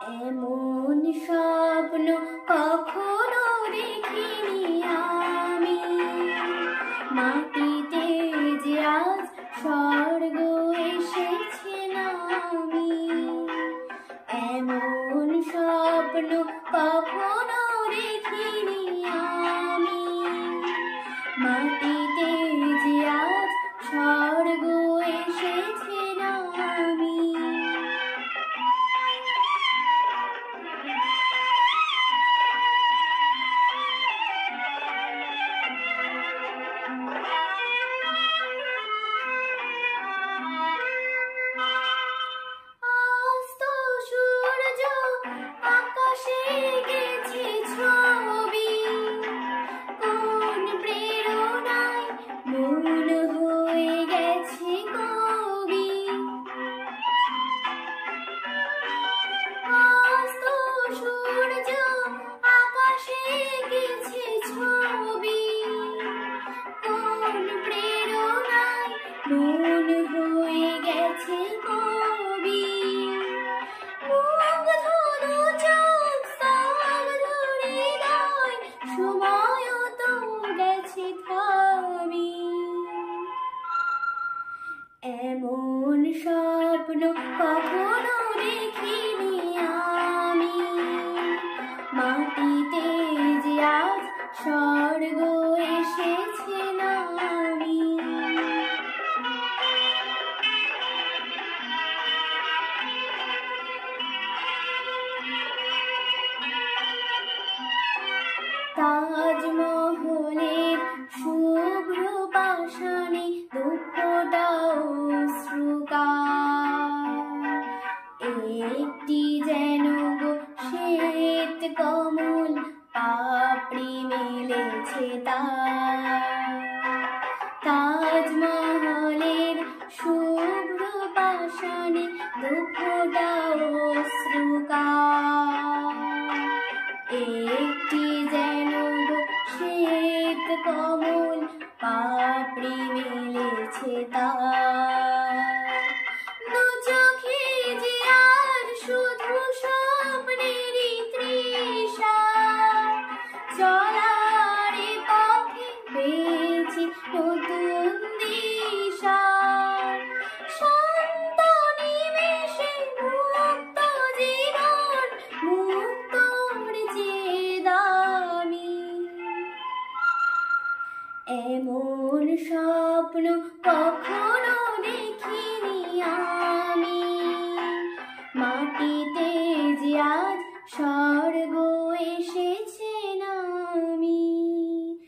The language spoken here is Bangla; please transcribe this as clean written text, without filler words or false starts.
এমন স্বপ্ন কখনো দেখিনি আমি, মাটিতে যে আজ স্বর্গ এসেছে নামি। এমন স্বপ্ন কখনো দেখিনি আমি, মাটিতে যে আজ স্বর্গ এসেছে নামি। এমন স্বপ্ন কখনো দেখিনি আমি, মাটিতে যে আজ স্বর্গ এসেছে নামি। তাজমহলের শুভ্র পাষাণে দুঃখটা একটি যেন গো শ্বেত কমল পাপড়ি মেলেছে তার। তাজমহলের শুভ্র পাষাণে দুঃখটা অশ্রুকার, একটি যেন গো শ্বেত কমল পাপড়ি মেলেছে তার। দু চোখে যে আর শুধু স্বপ্নেরই তৃষা, চলার পথে পেয়েছি নতুন দিশা। শান্ত নিমেষে মুক্ত জীবন, মুক্তর যে দামি। এমন স্বপ্ন কখন